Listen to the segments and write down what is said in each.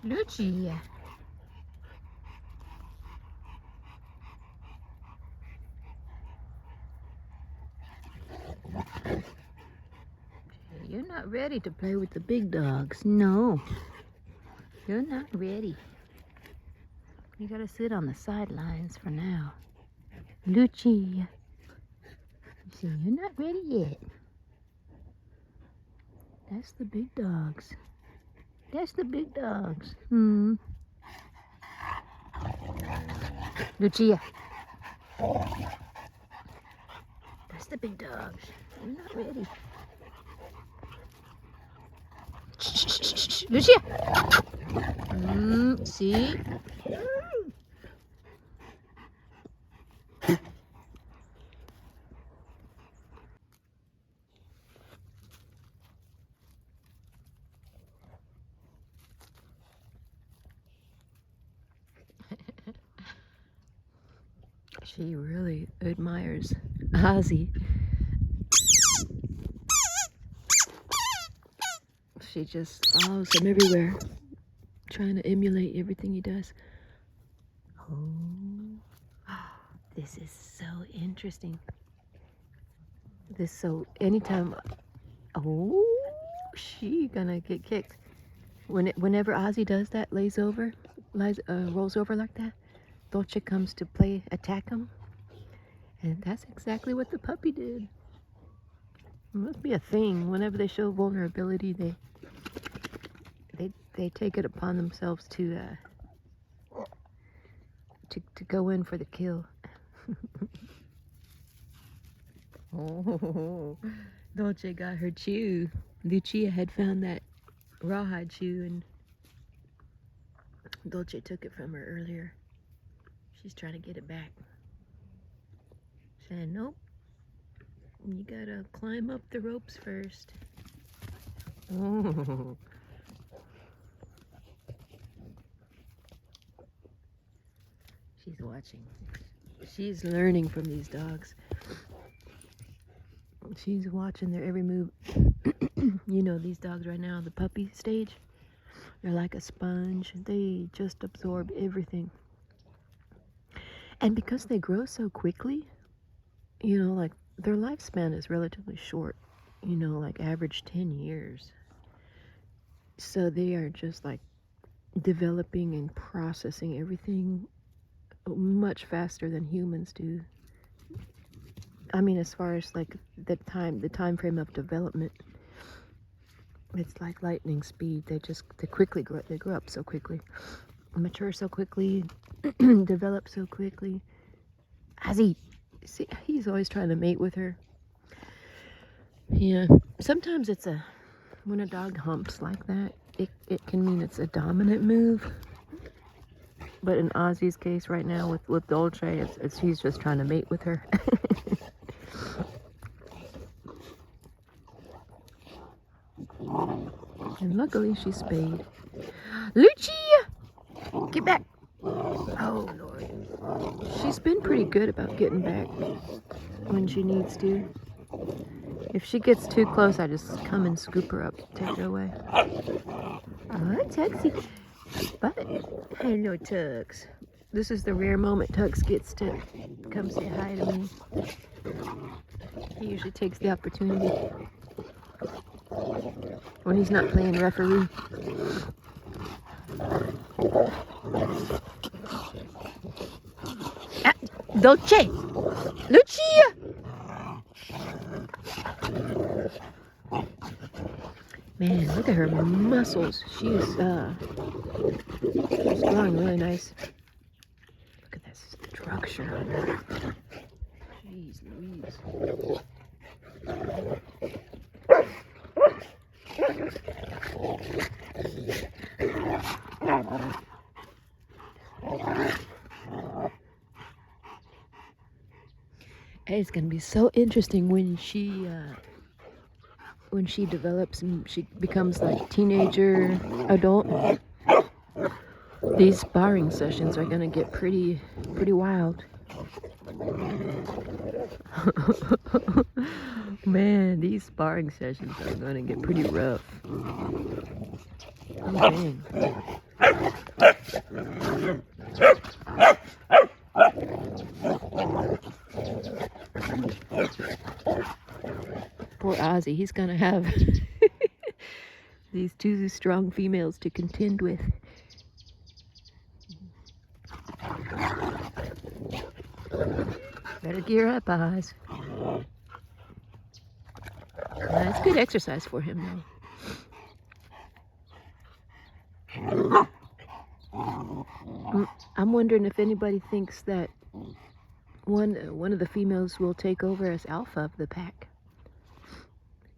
Lucia. You're not ready to play with the big dogs. No. You're not ready. You gotta sit on the sidelines for now. Lucia. See, you're not ready yet. That's the big dogs. That's the big dogs. Lucia. That's the big dogs. You're not ready. Shh, Lucia. See? She really admires Ozzy. She just follows him everywhere, trying to emulate everything he does. Oh, this is so interesting. Anytime, she gonna get kicked. Whenever Ozzy does that, rolls over like that, Dolce comes to attack him. And that's exactly what the puppy did. It must be a thing. Whenever they show vulnerability, they take it upon themselves to go in for the kill. Oh, Dolce got her chew. Lucia had found that rawhide chew, and Dolce took it from her earlier. She's trying to get it back. Saying, nope, you gotta climb up the ropes first. Oh. She's watching. She's learning from these dogs. She's watching their every move. You know, these dogs right now, the puppy stage, they're like a sponge. They just absorb everything. And because they grow so quickly, you know, like their lifespan is relatively short, you know, like average 10 years. So they are just like developing and processing everything much faster than humans do. I mean, as far as like the time frame of development, it's like lightning speed. They grow up so quickly, mature so quickly, develop so quickly. He's always trying to mate with her. Yeah, sometimes when a dog humps like that, it can mean it's a dominant move. But in Ozzy's case right now with Dolce, he's just trying to mate with her. And luckily she's spayed. Lucia! Get back! Oh, Lord. She's been pretty good about getting back when she needs to. If she gets too close, I just come and scoop her up, take her away. Oh, Tuxie. But, hello, Tux. This is the rare moment Tux gets to come say hi to me. He usually takes the opportunity when he's not playing referee. Dolce! Lucia! Man, look at her muscles. She's growing really nice. Look at that structure on her. Jeez Louise. It's gonna be so interesting when she develops and she becomes like teenager, adult. These sparring sessions are gonna get pretty wild. Man, these sparring sessions are gonna get pretty rough. Okay. Poor Ozzy, he's gonna have these two strong females to contend with. Better gear up, Oz. It's good exercise for him, though. I'm wondering if anybody thinks that one of the females will take over as alpha of the pack.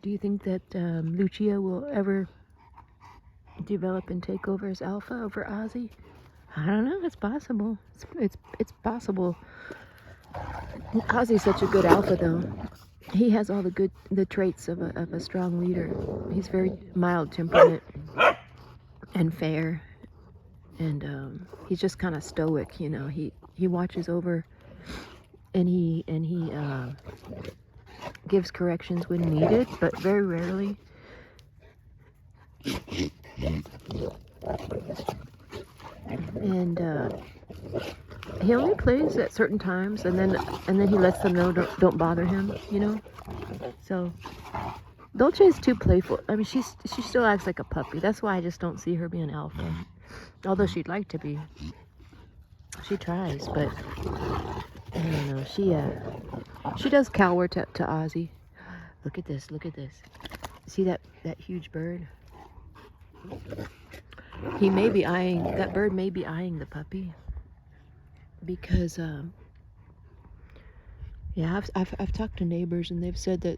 Do you think that Lucia will ever develop and take over as alpha over Ozzy? I don't know. It's possible. It's possible. Ozzy's such a good alpha, though. He has all the traits of a strong leader. He's very mild temperament and fair, and he's just kind of stoic. You know, he watches over, and he gives corrections when needed, but very rarely. And he only plays at certain times, and then he lets them know don't bother him, you know. So Dolce's too playful. I mean, she still acts like a puppy. That's why I just don't see her being alpha. Although she'd like to be. She tries, but I don't know. She does cower to Ozzy. Look at this. Look at this. See that huge bird? That bird may be eyeing the puppy, because yeah, I've talked to neighbors, and they've said that,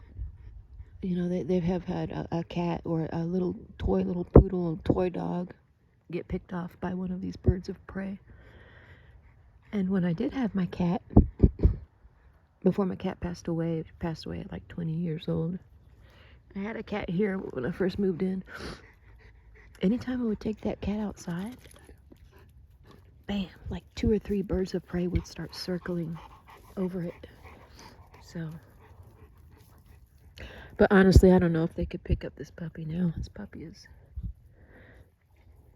you know, they have had a cat or a little poodle toy dog get picked off by one of these birds of prey. And when I did have my cat, before my cat passed away at like 20 years old, I had a cat here when I first moved in. Anytime I would take that cat outside, bam, like 2 or 3 birds of prey would start circling over it. So, but honestly, I don't know if they could pick up this puppy now. This puppy is,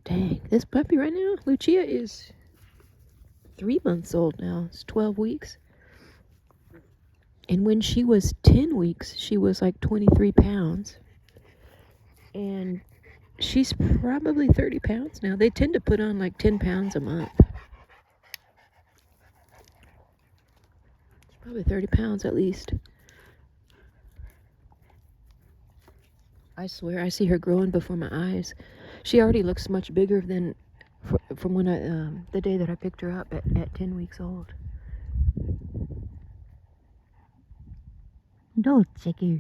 dang, this puppy right now, Lucia is 3 months old now. It's 12 weeks. And when she was 10 weeks, she was like 23 pounds. And she's probably 30 pounds now. They tend to put on like 10 pounds a month. It's probably 30 pounds at least. I swear, I see her growing before my eyes. She already looks much bigger than from when the day that I picked her up at 10 weeks old. Dolce girl.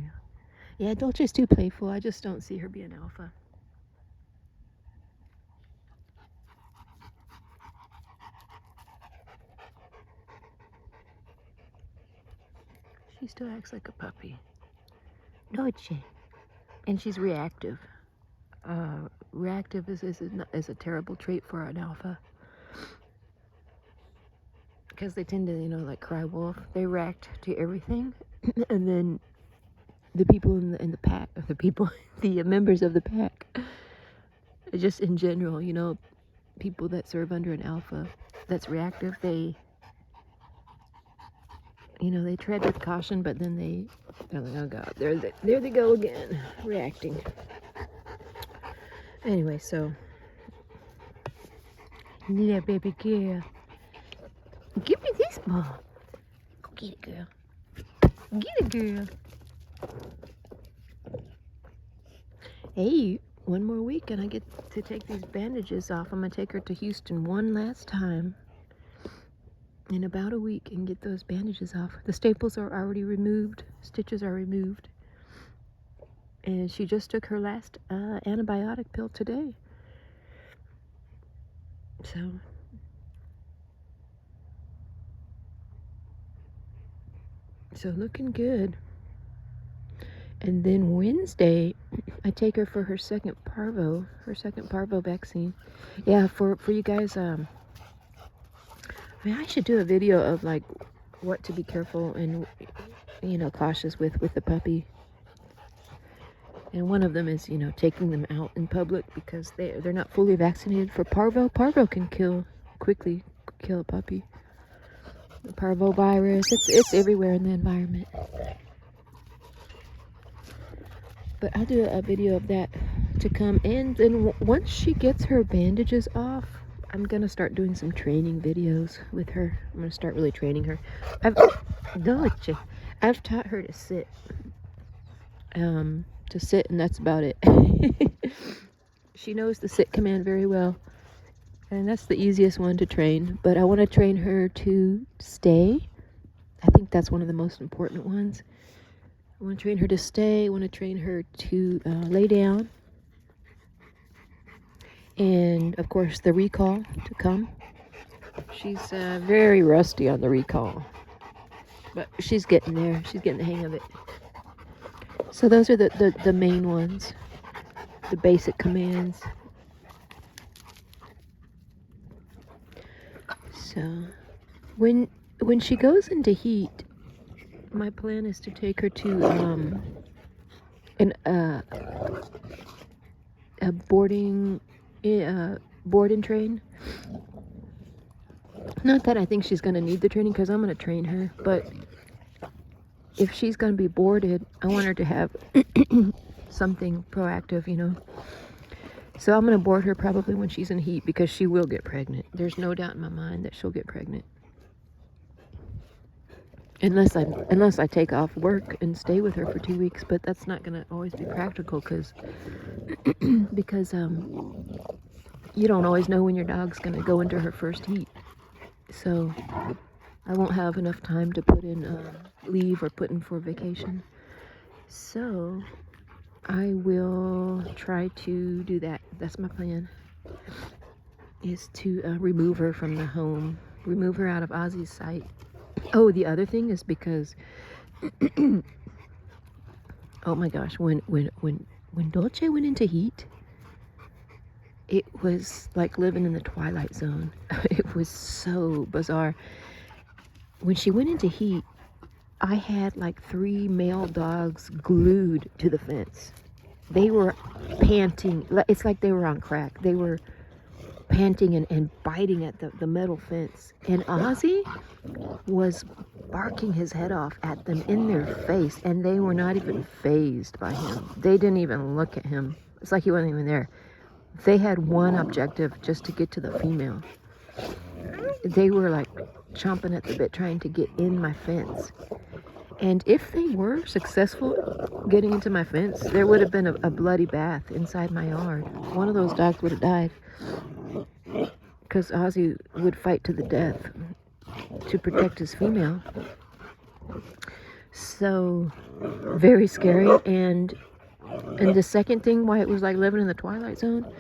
Yeah, Dolce's too playful. I just don't see her being alpha. She still acts like a puppy. Dolce. And she's reactive. Reactive is a terrible trait for an alpha, because they tend to, you know, like cry wolf. They react to everything, and then the people in the pack, the members of the pack, just in general, you know, people that serve under an alpha that's reactive, they, you know, they tread with caution, but then they're like, oh God, there they go again, reacting. Anyway, so, yeah, baby girl, give me this ball. Go get it, girl. Get it, girl. Hey, one more week and I get to take these bandages off. I'm gonna take her to Houston one last time in about a week and get those bandages off. The staples are already removed, stitches are removed, and she just took her last antibiotic pill today. So looking good. And then Wednesday, I take her for her second parvo vaccine. Yeah, for you guys, I mean, I should do a video of like what to be careful and, you know, cautious with the puppy. And one of them is, you know, taking them out in public because they're not fully vaccinated for parvo. Parvo can quickly kill a puppy. The parvo virus, it's everywhere in the environment. But I'll do a video of that to come. And then once she gets her bandages off, I'm gonna start doing some training videos with her. I'm gonna start really training her. I've taught her to sit. And that's about it. She knows the sit command very well, and that's the easiest one to train. But I want to train her to stay. I think that's one of the most important ones. I want to train her to stay. I want to train her to lay down, and of course the recall to come. She's very rusty on the recall, but she's getting there. She's getting the hang of it. So those are the main ones, the basic commands. So when she goes into heat, my plan is to take her to a board and train. Not that I think she's going to need the training, because I'm going to train her, but if she's going to be boarded, I want her to have something proactive, you know. So I'm going to board her probably when she's in heat, because she will get pregnant. There's no doubt in my mind that she'll get pregnant. Unless I take off work and stay with her for 2 weeks, but that's not going to always be practical, because you don't always know when your dog's going to go into her first heat. So I won't have enough time to put in leave or put in for vacation. So I will try to do that. That's my plan, is to remove her from the home, remove her out of Ozzy's sight. Oh, the other thing is because oh my gosh, when Dolce went into heat, it was like living in the Twilight Zone. It was so bizarre. When she went into heat, I had like 3 male dogs glued to the fence. They were panting. It's like they were on crack. They were panting and biting at the metal fence. And Ozzy was barking his head off at them in their face, and they were not even fazed by him. They didn't even look at him. It's like he wasn't even there. They had one objective, just to get to the female. They were like chomping at the bit trying to get in my fence. And if they were successful getting into my fence, there would have been a bloody bath inside my yard. One of those dogs would have died, because Ozzy would fight to the death to protect his female. So very scary. And the second thing why it was like living in the Twilight Zone,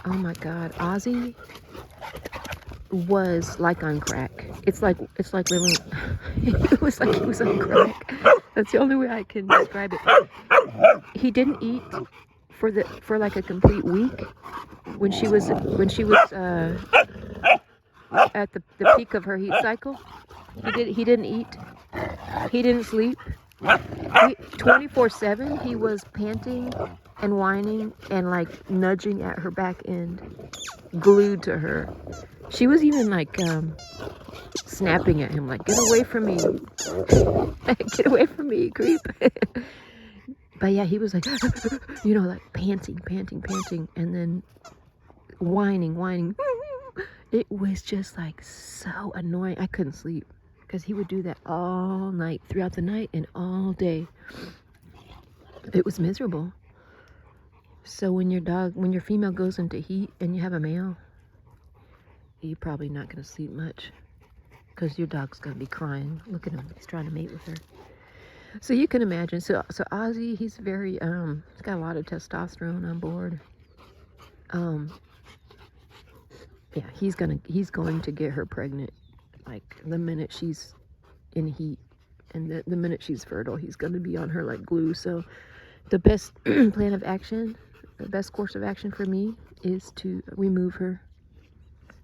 oh my God, Ozzy was like on crack. It's like living. It was like he was on crack. That's the only way I can describe it. He didn't eat for like a complete week. When she was at the peak of her heat cycle, he didn't eat. He didn't sleep. 24/7 he was panting and whining and like nudging at her back end, glued to her. She was even like snapping at him, like, get away from me. Get away from me, creep. But yeah, he was like, you know, like panting, and then whining. It was just like so annoying. I couldn't sleep, because he would do that all night, throughout the night and all day. It was miserable. So when your female goes into heat and you have a male, you're probably not going to sleep much, because your dog's going to be crying. Look at him. He's trying to mate with her. So you can imagine. So Ozzy, he's very, he's got a lot of testosterone on board. Yeah, he's going to get her pregnant, like the minute she's in heat, and the minute she's fertile, he's going to be on her like glue. So the best plan of action, the best course of action for me is to remove her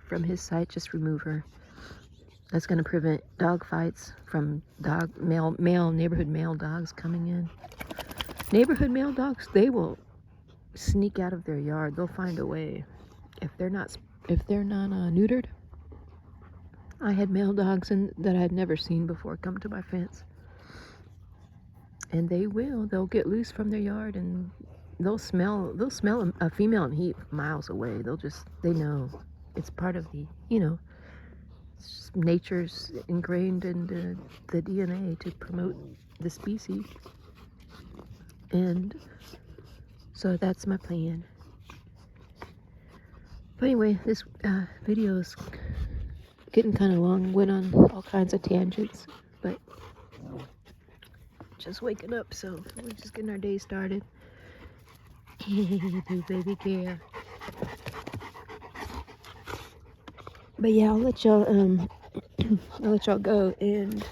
from his sight. Just remove her. That's going to prevent dog fights from neighborhood male dogs coming in. Neighborhood male dogs, they will sneak out of their yard. They'll find a way. If they're not neutered. I had male dogs that I had never seen before come to my fence. And they'll get loose from their yard, and they'll smell a female in heat miles away. They know. It's part of the, nature's ingrained in the DNA to promote the species. And so that's my plan. But anyway, this video is getting kind of long. Went on all kinds of tangents, but just waking up, so we're just getting our day started. Do baby care. But yeah, I'll let y'all go, and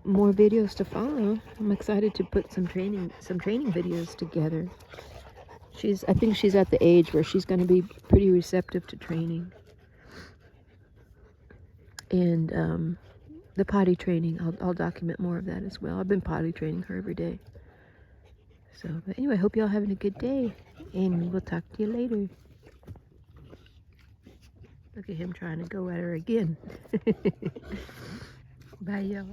more videos to follow. I'm excited to put some training videos together. I think she's at the age where she's going to be pretty receptive to training. And the potty training, I'll document more of that as well. I've been potty training her every day. So, but anyway, I hope y'all having a good day, and we'll talk to you later. Look at him trying to go at her again. Bye, y'all.